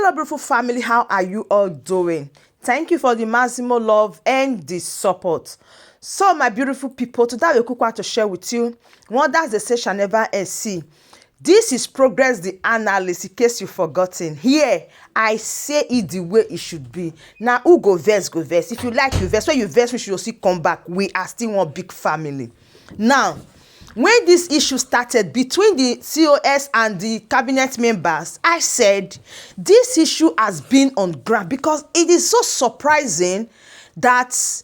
Hello, beautiful family. How are you all doing? Thank you for the maximum love and the support. So, my beautiful people, today I will want to share with you wonders the say shall never see. This is progress the analyst, in case you've forgotten. Here, I say it the way it should be. Now, who go verse, go verse. If you like, you verse. When you verse, we should see come back. We are still one big family. Now, when this issue started between the COS and the cabinet members, I said this issue has been on ground because it is so surprising that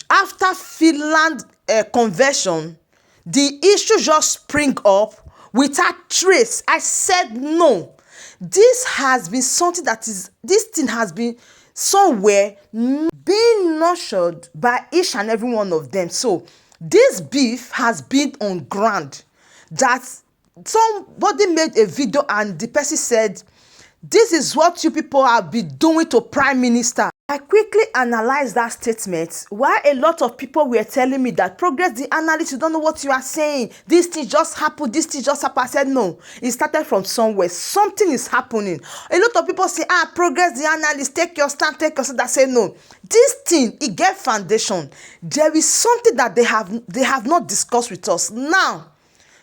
after Finland convention, the issue just spring up without trace. I said no. This has been something this thing has been somewhere being nurtured by each and every one of them. So this beef has been on ground that somebody made a video and the person said, this is what you people have been doing to Prime Minister. I quickly analyzed that statement. While a lot of people were telling me that progress the analyst, you don't know what you are saying. This thing just happened. This thing just happened. I said no. It started from somewhere. Something is happening. A lot of people say, progress the analyst. Take your stand. Take your stand. I say no. This thing, it get foundation. There is something that they have not discussed with us. Now,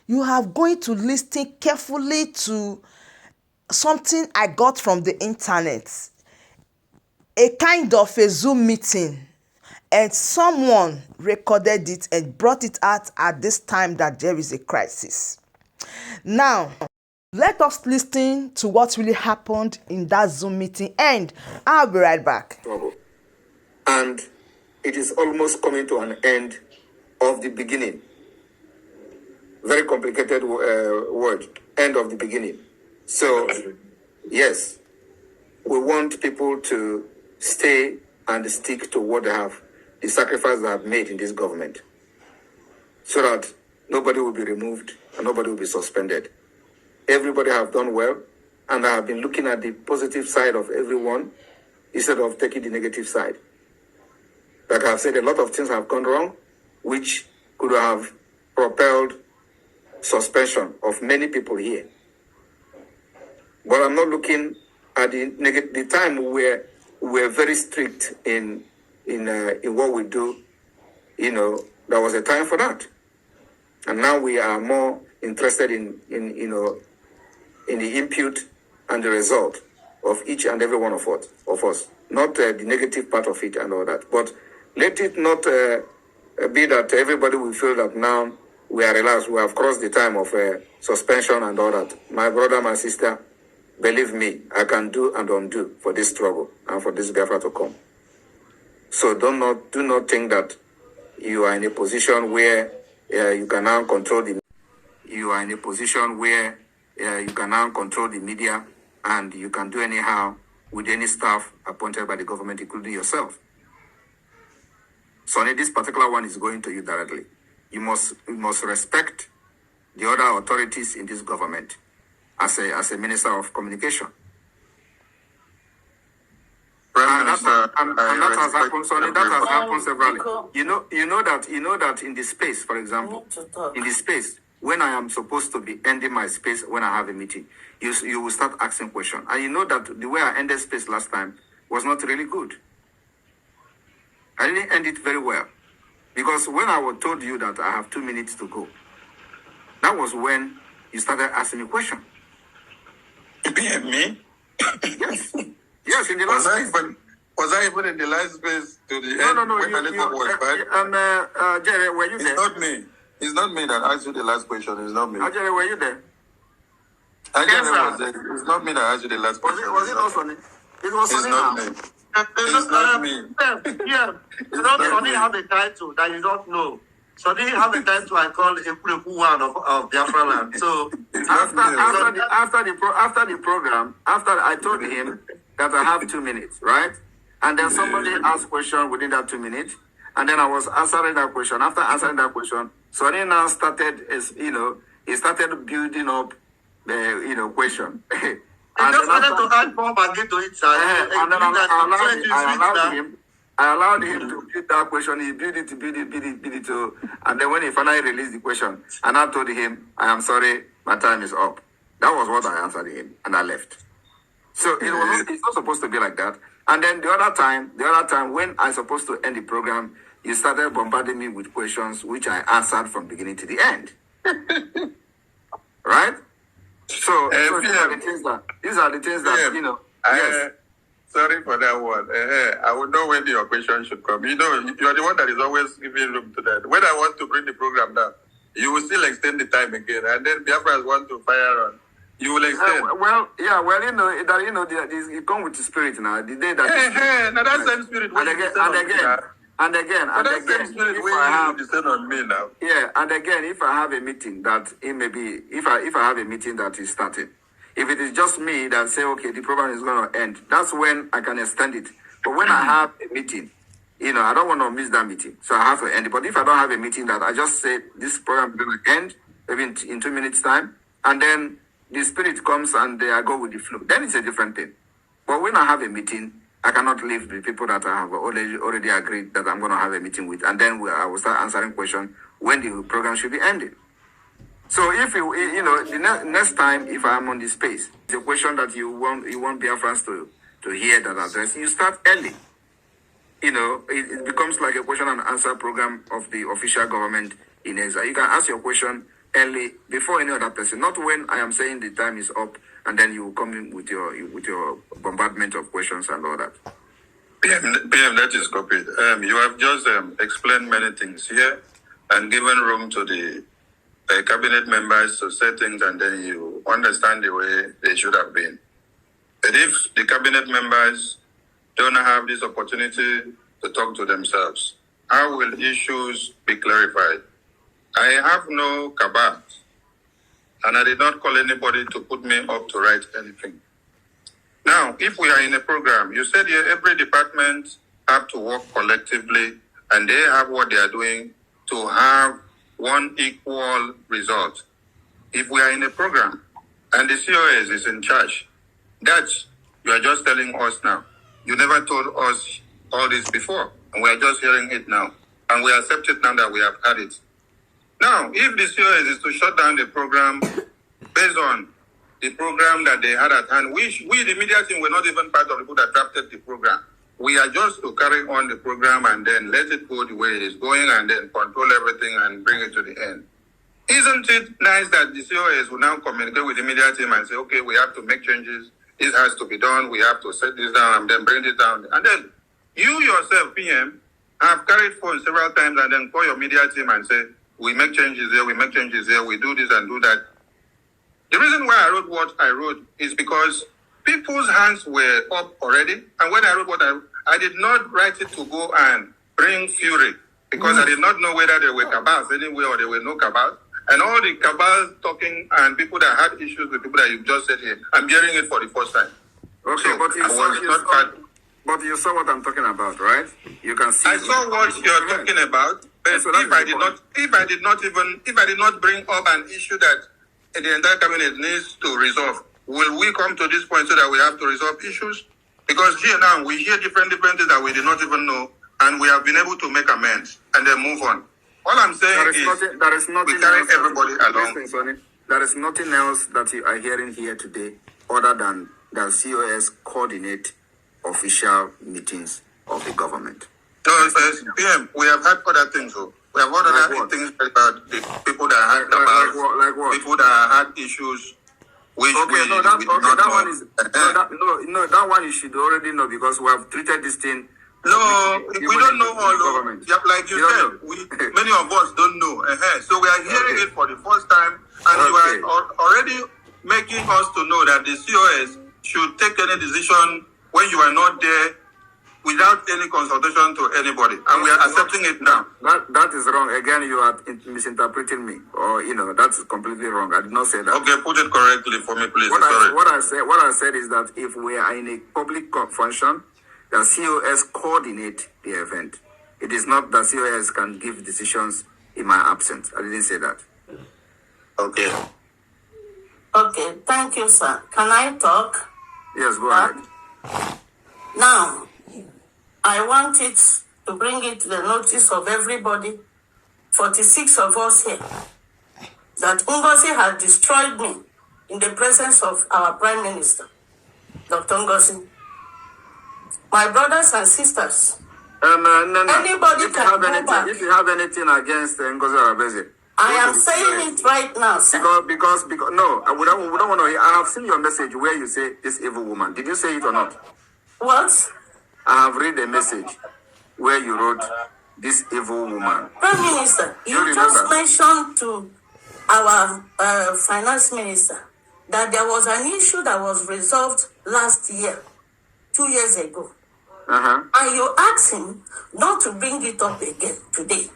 you have going to listen carefully to something I got from the internet. A kind of a Zoom meeting, and someone recorded it and brought it out at this time that there is a crisis. Now, let us listen to what really happened in that Zoom meeting, and I'll be right back. And it is almost coming to an end of the beginning. Very complicated word, end of the beginning. So, yes, we want people to stay and stick to what they have, the sacrifice they have made in this government, so that nobody will be removed and nobody will be suspended. Everybody have done well, and I have been looking at the positive side of everyone instead of taking the negative side. Like I've said, a lot of things have gone wrong, which could have propelled suspension of many people here. But I'm not looking at the time where we're very strict in what we do. You know, there was a time for that, and now we are more interested in the input and the result of each and every one of us, not the negative part of it and all that. But let it not be that everybody will feel that now we are relaxed. We have crossed the time of suspension and all that. My brother, my sister, believe me, I can do and undo for this struggle and for this Biafra to come. So do not think that you are in a position where you can now control the. You are in a position where you can now control the media and you can do anyhow with any staff appointed by the government, including yourself. So this particular one is going to you directly. You must respect the other authorities in this government as a minister of communication. And that has happened. Sorry, that has happened severally. You know that in the space, for example, in the space when I am supposed to be ending my space when I have a meeting, you will start asking questions, and you know that the way I ended space last time was not really good. I didn't end it very well because when I was told you that I have 2 minutes to go, that was when you started asking me questions. Me? Yes. Yes, in the last space. Was I even in the last space to the end? No. Jerry, were you there? It's not me. It's not me that asked you the last question. It's not me. Jerry, were you there? Jerry was there. It's not me that asked you the last question. Was it not Sonny? It was Sonny now. It's not me. Yeah. You know, Sonny have a title that you don't know. Sonny have a title I call Ekpa one of Biafra land. So after the program, after I told him that I have 2 minutes, right? And then somebody asked question within that 2 minutes, and then I was answering that question. After answering that question, Sonny now started, he started building up the, question. I just wanted to add more and to it, sir. And then I allowed him to build that question. He built it. And then when he finally released the question, and I told him, I am sorry, my time is up. That was what I answered him, and I left. So it's not supposed to be like that. And then the other time when I supposed to end the program, you started bombarding me with questions which I answered from beginning to the end. Right? So these are the things that you know. Yes. Sorry for that one. I would know when the question should come. You know, you are the one that is always giving room to that. When I want to bring the program down, you will still extend the time again, and then Biafrans want to fire on. You will extend. It comes with the spirit now. The day that now that same spirit. And again, on me now. Yeah, and again, if I have a meeting that if I have a meeting that is starting, if it is just me that say, okay, the program is going to end, that's when I can extend it. But when I have a meeting, you know, I don't want to miss that meeting, so I have to end it. But if I don't have a meeting that I just say this program is going to end, maybe in 2 minutes time, and then the spirit comes and I go with the flow, then it's a different thing. But when I have a meeting, I cannot leave the people that I have already agreed that I'm going to have a meeting with, and then I will start answering questions when the program should be ending. So if the next time if I'm on the space, the question that you want Biafrans to hear that address, you start early. You know, it becomes like a question and answer program of the official government in exile. You can ask your question early before any other person, not when I am saying the time is up and then you come in with your bombardment of questions and all that. PM, that is copied. You have just explained many things here and given room to the cabinet members to say things, and then you understand the way they should have been. But if the cabinet members don't have this opportunity to talk to themselves, how will issues be clarified? I have no cabal, and I did not call anybody to put me up to write anything. Now, if we are in a program, you said here every department have to work collectively, and they have what they are doing to have one equal result. If we are in a program and the COS is in charge, that's, you are just telling us now. You never told us all this before, and we are just hearing it now. And we accept it now that we have had it. Now, if the COS is to shut down the program based on the program that they had at hand, we the media team, were not even part of the people that drafted the program. We are just to carry on the program and then let it go the way it is going and then control everything and bring it to the end. Isn't it nice that the COS will now communicate with the media team and say, okay, we have to make changes. This has to be done. We have to set this down and then bring it down. And then you yourself, PM, have carried phone several times and then call your media team and say, we make changes here, we make changes here, we do this and do that. The reason why I wrote what I wrote is because people's hands were up already. And when I wrote what I did not write it to go and bring fury because I did not know whether there were cabals anywhere or there were no cabals. And all the cabals talking and people that had issues with people that you just said here, I'm hearing it for the first time. Okay, so but you saw what I'm talking about, right? You can see. I saw what you're talking about. But so if I did not bring up an issue that the entire cabinet needs to resolve, will we come to this point so that we have to resolve issues? Because here now we hear different things that we did not even know, and we have been able to make amends and then move on. All I'm saying there is nothing we carry everybody along. Listen, there is nothing else that you are hearing here today other than that COS coordinate official meetings of the government. No, PM, we have had other things. We have had other things about the people that had like what? People that had issues. That one you should already know because we have treated this thing. No, we don't know all of it. Like you said, many of us don't know. So we are hearing it for the first time, and you are already making us to know that the COS should take any decision when you are not there without any consultation to anybody, and we are accepting it now. That is wrong. Again, you are misinterpreting me, or that's completely wrong. I did not say that. Okay, put it correctly for me, please. What I said is that if we are in a public function, the COS coordinate the event. It is not that COS can give decisions in my absence. I didn't say that. Okay. Okay, thank you, sir. Can I talk? Yes, go ahead. Now, I want it to bring it to the notice of everybody, 46 of us here, that Ngozi has destroyed me in the presence of our Prime Minister. Dr. Ngozi. My brothers and sisters, No. anybody If you can have go anything, back. if you have anything against Ngozi Arabeze, I am saying it right now, sir. because no, we don't want to hear. I have seen your message where you say this evil woman. Did you say it or not? What? I have read a message where you wrote this evil woman. Prime Minister, you remember? just mentioned to our finance minister that there was an issue that was resolved last year, 2 years ago. And you asked him not to bring it up again today.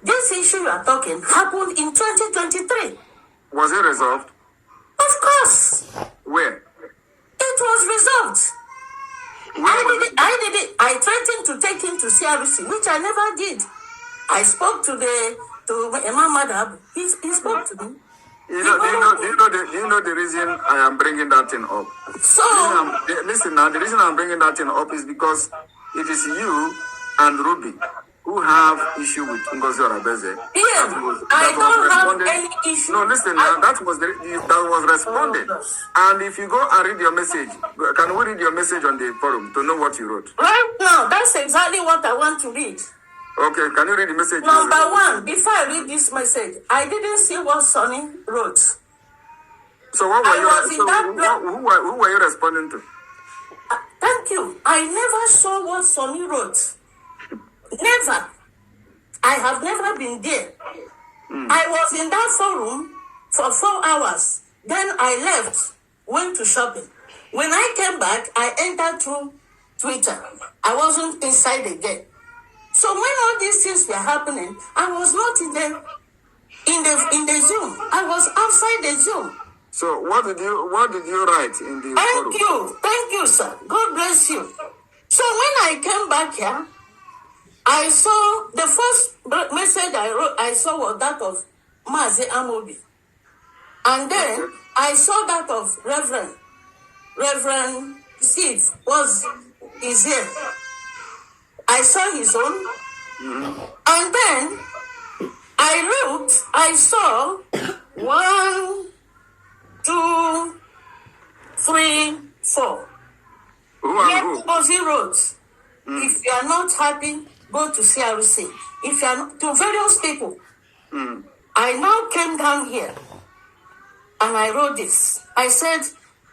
This issue you are talking happened in 2023. Was it resolved? Of course. Where? It was resolved. I threatened to take him to CRC, which I never did. I spoke to Imam Madhab. He spoke to me. Do you know the reason I am bringing that thing up? So, listen now, the reason I'm bringing that thing up is because it is you and Ruby who have issue with Ngozi Arabeze. I don't have any issue. No, listen now, that was responded. And if you go and read your message, can we read your message on the forum to know what you wrote? Right now, that's exactly what I want to read. Okay, can you read the message? Number one, before I read this message, I didn't see what Sonny wrote. So what were who were you responding to? Thank you. I never saw what Sonny wrote. Never. I have never been there. I was in that forum for 4 hours. Then I left, went to shopping. When I came back, I entered through Twitter. I wasn't inside again. So when all these things were happening, I was not in the Zoom. I was outside the Zoom. So what did you write in the forum? Thank you, sir. God bless you. So when I came back here, I saw the first message I saw was that of Mazi Amobi. And then I saw that of Reverend Steve is here. I saw his own. And then I looked, I saw 1, 2, 3, 4. Because he wrote, if you are not happy, go to CRC. If you are not, to various people. I now came down here and I wrote this. I said,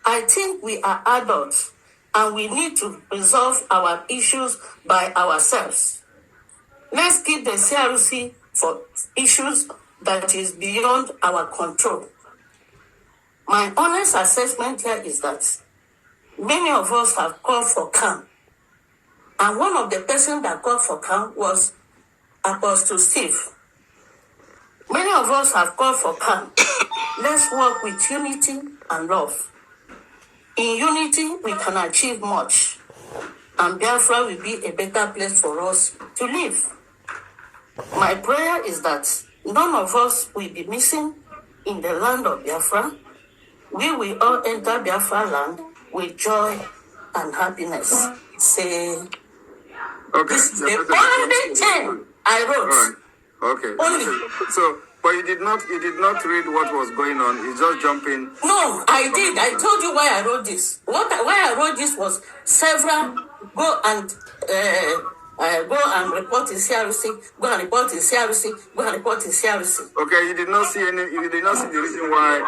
I think we are adults and we need to resolve our issues by ourselves. Let's keep the CRC for issues that is beyond our control. My honest assessment here is that many of us have called for calm. And one of the persons that called for calm was Apostle Steve. Many of us have called for calm. Let's work with unity and love. In unity, we can achieve much. And Biafra will be a better place for us to live. My prayer is that none of us will be missing in the land of Biafra. We will all enter Biafra land with joy and happiness. Say, this is the only thing I wrote. Okay. Only. So, but you did not read what was going on. You just jump in. No, I did. I told you why I wrote this. Why I wrote this was several go and report in CRC. Go and report in CRC. Go and report in CRC. Okay, you did not see the reason why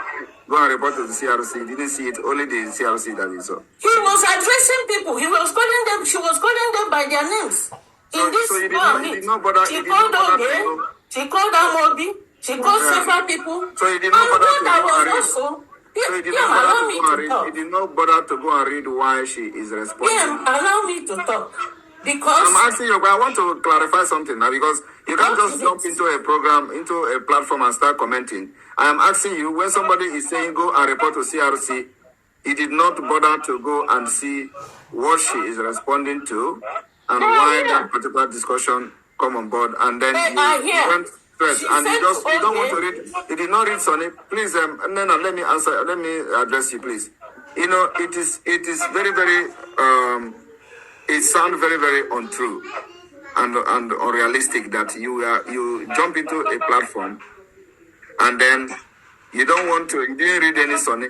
go and report to the CRC. You didn't see it. Only the CRC that you saw. He was addressing people. He was calling them. She was calling them by their names. So you did not bother. She called Oge. She called Amobi. She called several people. So you did not bother to go and read. Also, So you did not bother to go and read. You did not bother to go and read why she is responding. Allow me to talk. Because I'm asking you, but I want to clarify something now, because you can't just jump into a program, into a platform and start commenting. I am asking you, when somebody is saying go and report to CRC, he did not bother to go and see what she is responding to and why that particular discussion come on board, and then you went straight and you don't want to read. You did not read Sonny. Please, Nena, let me address you, please. You know, it is very, very it sounds very, very untrue and unrealistic that you jump into a platform and then you didn't read any Sonny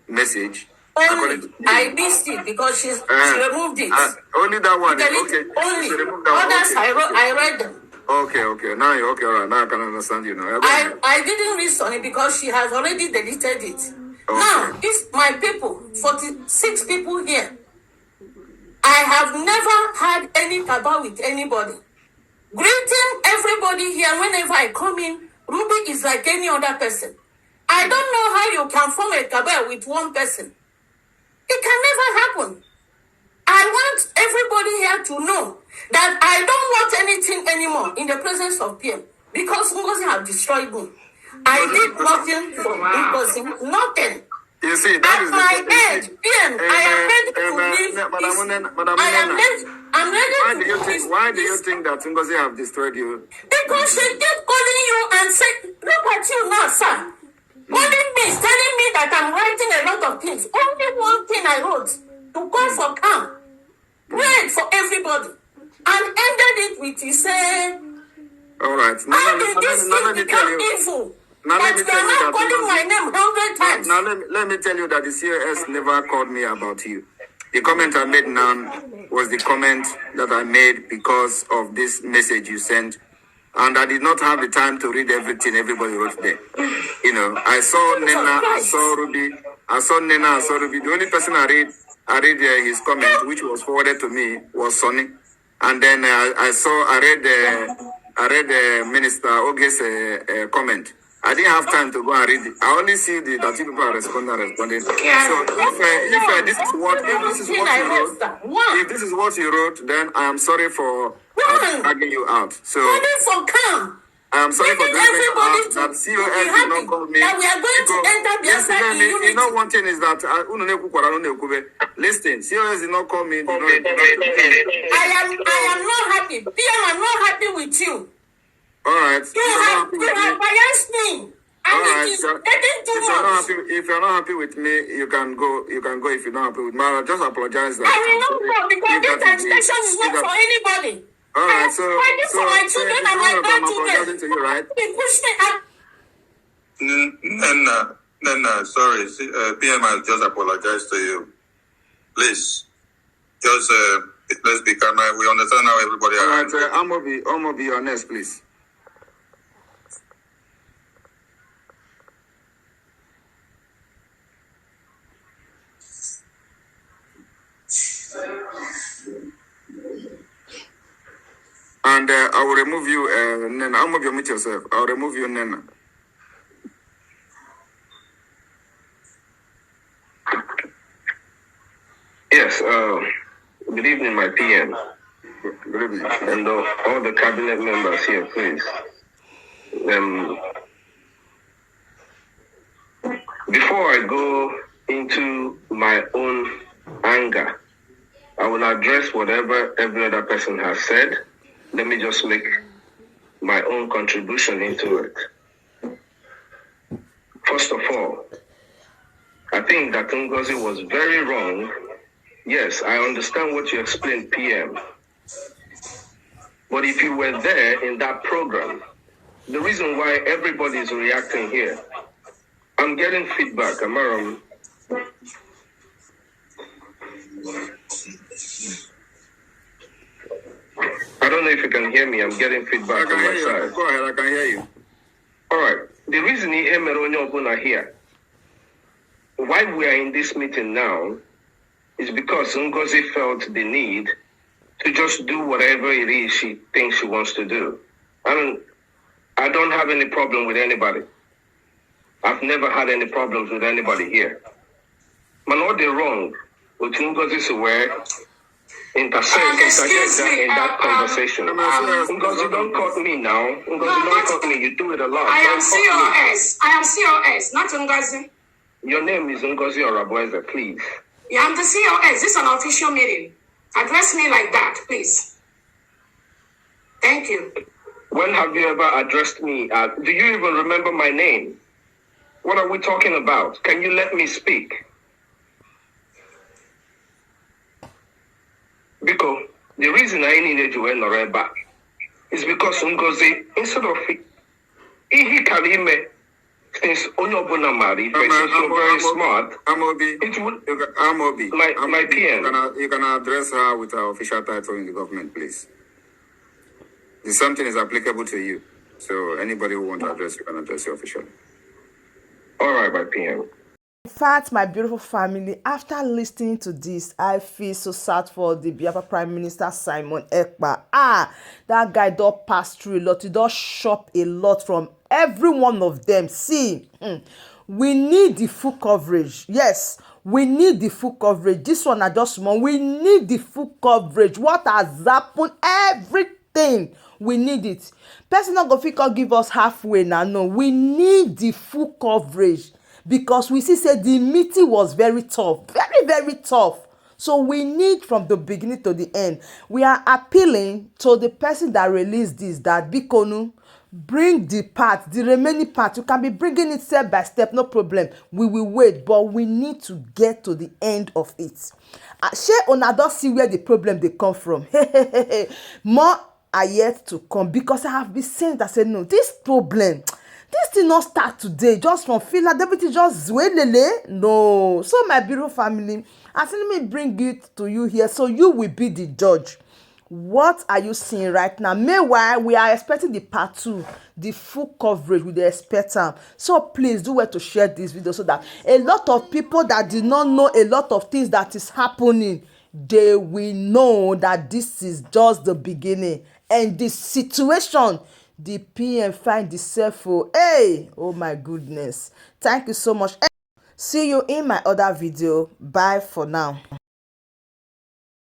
message, Only I missed it because she removed it. Only that one. Delete Okay. only. She removed that one. Others Okay. I read them. Okay. Now you okay, all right. Now I can understand you now. I didn't read on it because she has already deleted it. Okay. Now, if my people, 46 people here, I have never had any cabal with anybody. Greeting everybody here whenever I come in, Ruby is like any other person. I don't know how you can form a cabal with one person. It can never happen. I want everybody here to know that I don't want anything anymore in the presence of PM because Ngozi have destroyed me. I did nothing for Ngozi, nothing. You see, that At is my age, PM, I am ready to leave. I'm ready Why do you think that Ngozi have destroyed you? Because she kept calling you and said, look at you now, sir. Calling me, telling me that I'm writing a lot of things. Only one thing I wrote, to call for calm. Prayed for everybody. And ended it with, he said, all right. how did this thing become evil? Now That let me you tell are you not that calling my name 100 times. Now let me tell you that the COS never called me about you. The comment I made now was the comment that I made because of this message you sent, and I did not have the time to read everything everybody wrote there. You know, I saw Nena, I saw Ruby, I saw Nena, I saw Ruby. The only person I read his comment, which was forwarded to me, was Sonny, and then I read the Minister Oge's comment. I didn't have time to go and read it. I only see that two people are responding. Yeah. So if this is what you wrote, then I am sorry for dragging you out. So For calm. I am sorry for dragging you out. That COS did not call me. That we are going to enter the outside unity. You know, one thing is that listen, COS did not call me. I am not happy. PM, I'm not happy with you. All right. You have biased me. And it is getting too much. If you're not happy with me, you can go. You can go if you're not happy with me. I'll just apologize. I will not go because this education is not for anybody. All right, so for my children and my grandchildren. To you, right? They push me out. Nena, sorry. PM has just apologized to you. Please, just let's be calm. We understand how everybody. All right, I'm gonna be honest, please. And I will remove you, Nena. I'm gonna mute yourself. I'll remove you, Nena. Yes, good evening, my PM. Good evening. And all the cabinet members here, please. Before I go into my own anger, I will address whatever every other person has said. Let me just make my own contribution into it. First of all, I think that Ngozi was very wrong. Yes, I understand what you explained, PM. But if you were there in that program, the reason why everybody is reacting here, I'm getting feedback. Am I wrong? I don't know if you can hear me. I'm getting feedback on my side. Go ahead, I can hear you. All right. The reason he here, why we are in this meeting now, is because Ngozi felt the need to just do whatever it is she thinks she wants to do. I don't have any problem with anybody. I've never had any problems with anybody here. Man, what they wrong with Ngozi's aware interject in that conversation. Ngozi, don't cut me now. Ngozi, don't cut me. You do it a lot. I am COS. I am COS, not Ngozi. Your name is Ngozi Orabueze, please. Yeah, I'm the COS. This is an official meeting. Address me like that, please. Thank you. When have you ever addressed me? Do you even remember my name? What are we talking about? Can you let me speak? Because the reason I needed you in is because Ngozi, instead of since Onyobuna Mari, since you're very smart, Amobi, it would, Amobi, my PM. You can address her with her official title in the government, please. If something is applicable to you, so anybody who wants to address you can address you officially. All right, my PM. In fact, my beautiful family, after listening to this, I feel so sad for the Biafra Prime Minister Simon Ekpa. That guy does pass through a lot. He does shop a lot from every one of them. See, we need the full coverage. Yes, we need the full coverage. This one are just small. We need the full coverage. What has happened? Everything. We need it. Person not go fit give us halfway now. No, we need the full coverage. Because we see say the meeting was very tough, very tough. So we need from the beginning to the end. We are appealing to the person that released this, that Bikonu, bring the part, the remaining part. You can be bringing it step by step, no problem. We will wait, but we need to get to the end of it. Shey una don see where the problem dey come from. More are yet to come, because I have been saying that, say no, this problem, this did not start today, just from Finland, everything just zwelele. No. So my beautiful family, I said, let me bring it to you here, so you will be the judge. What are you seeing right now? Meanwhile, we are expecting the part 2, the full coverage with the expectant. So please do well to share this video, so that a lot of people that did not know a lot of things that is happening, they will know that this is just the beginning. And the situation the PM find itself for, hey, oh my goodness. Thank you so much. See you in my other video. Bye for now.